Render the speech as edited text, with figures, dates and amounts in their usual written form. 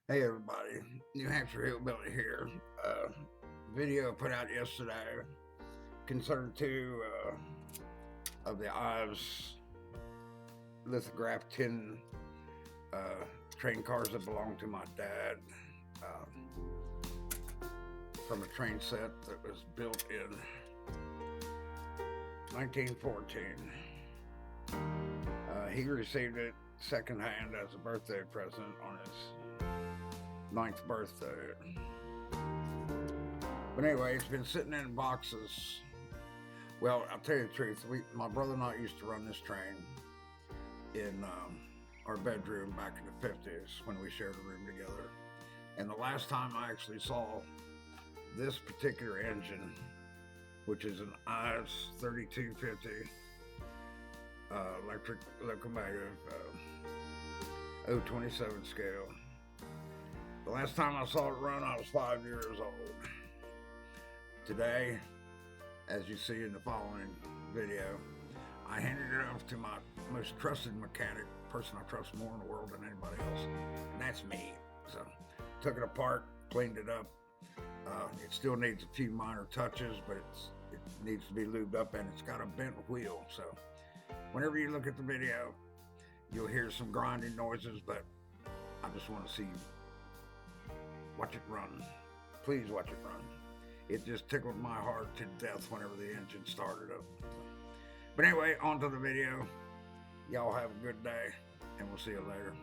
Hey everybody, New Hampshire Hillbilly here. Video put out yesterday concerned two of the Ives lithographed tin train cars that belonged to my dad from a train set that was built in 1914. He received it secondhand as a birthday present on his 9th birthday. But anyway, it's been sitting in boxes. Well, I'll tell you the truth. My brother and I used to run this train in our bedroom back in the 50s when we shared a room together. And the last time I actually saw this particular engine, which is an Ives 3250 electric locomotive, 027 scale. The last time I saw it run, I was 5 years old. Today, as you see in the following video, I handed it off to my most trusted mechanic, person I trust more in the world than anybody else, and that's me. So, took it apart, cleaned it up. It still needs a few minor touches, but it needs to be lubed up, and it's got a bent wheel. So, whenever you look at the video, you'll hear some grinding noises, but I just want to see you watch it run. Please watch it run. It just tickled my heart to death whenever the engine started up. But anyway, on to the video. Y'all have a good day, and we'll see you later.